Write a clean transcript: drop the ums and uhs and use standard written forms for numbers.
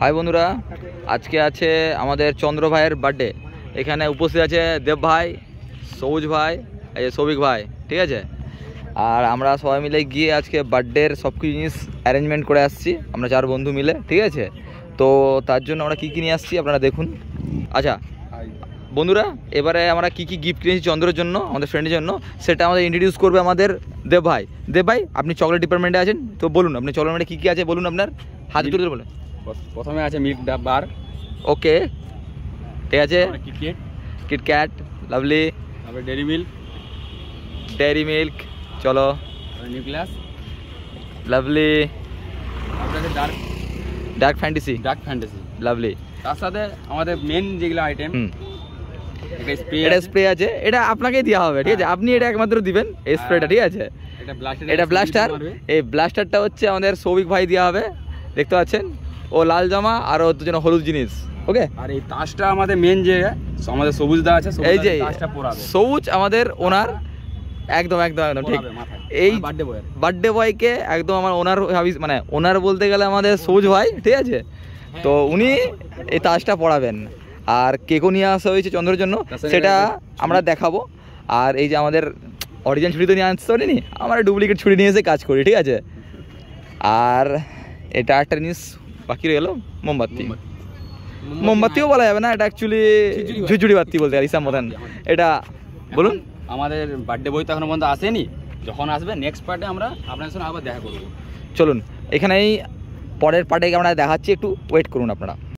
High বন্ধুরা, আজকে আছে আমাদের চন্দ্র ভাইয়ের বার্থডে। এখানে উপস্থিত আছে দেব ভাই, সবুজ ভাই, এই যে সৌভিক ভাই, ঠিক আছে। আর আমরা সবাই মিলে গিয়ে আজকে বার্থডের সব কিছু জিনিস অ্যারেঞ্জমেন্ট করে আসছি, আমরা 4 বন্ধু মিলে, ঠিক আছে। তো তার জন্য আমরা কী কী নিয়ে আসছি আপনারা দেখুন। আচ্ছা বন্ধুরা, এবারে আমরা কী কী গিফট কিনেছি চন্দ্রের জন্য, আমাদের ফ্রেন্ডের জন্য, সেটা আমাদের ইন্ট্রোডিউস করবে আমাদের দেব ভাই। দেব ভাই, আপনি চকলেট ডিপার্টমেন্টে আছেন, তো বলুন আপনি চকলেটে কী কী আছে বলুন, আপনার হাতে তুলে বলুন। প্রথমে আছে মিল্ক বার, ওকে, ঠিক আছে। কিটক্যাট, লাভলি, তারপরে ডেরি মিল্ক, চলো, নিউক্লিয়াস, লাভলি, তারপরে ডার্ক ফ্যান্টাসি, লাভলি। তার সাথে আমাদের মেন যেগুলো আইটেম, এটা স্প্রে আছে, এটা আপনাকেই দেওয়া হবে, ঠিক আছে। আপনি এটা একমাত্র দিবেন, এই স্প্রেটা, ঠিক আছে। এটা ব্লাস্টার, এই ব্লাস্টারটা হচ্ছে আমাদের সৌভিক ভাই দেওয়া হবে, দেখতে পাচ্ছেন। ও লাল জামা আর ওর জন্য হলুদ জিনিস, ওকে। আর এই তাজটা আমাদের মেন যে আমাদের সবুজ দা আছে, এই যে সবুজ আমাদের ওনার, একদম একদম একদম ঠিক। এই বার্থডে বয়কে একদম আমার ওনার মানে ওনার বলতে গেলে আমাদের সবুজ ভাই, ঠিক আছে। তো উনি এই তাজটা পরাবেন। আর কেকও নিয়ে আসা হয়েছে চন্দ্রের জন্য, সেটা আমরা দেখাবো। আর এই যে আমাদের অরিজিনাল ছুরি তো নিয়ে আসতে পারিনি, আমরা ডুপ্লিকেট ছুরি নিয়ে এসে কাজ করি, ঠিক আছে। আর এটা একটা জিনিস বাকি রয়ে গেলো, মোমবাতিও বলা যাবে না, এটা অ্যাকচুয়ালি ঝুড়ঝুড়ি বাতি বলতে পারি, ইসাম মতন। এটা বলুন। আমাদের বার্থডে বই তো এখনো পর্যন্ত আসেনি, যখন আসবে নেক্সট পার্টে আমরা আপনাদের সঙ্গে আবার দেখা করবো। চলুন, এখানেই পরের পার্টে আমরা দেখাচ্ছি, একটু ওয়েট করুন আপনারা।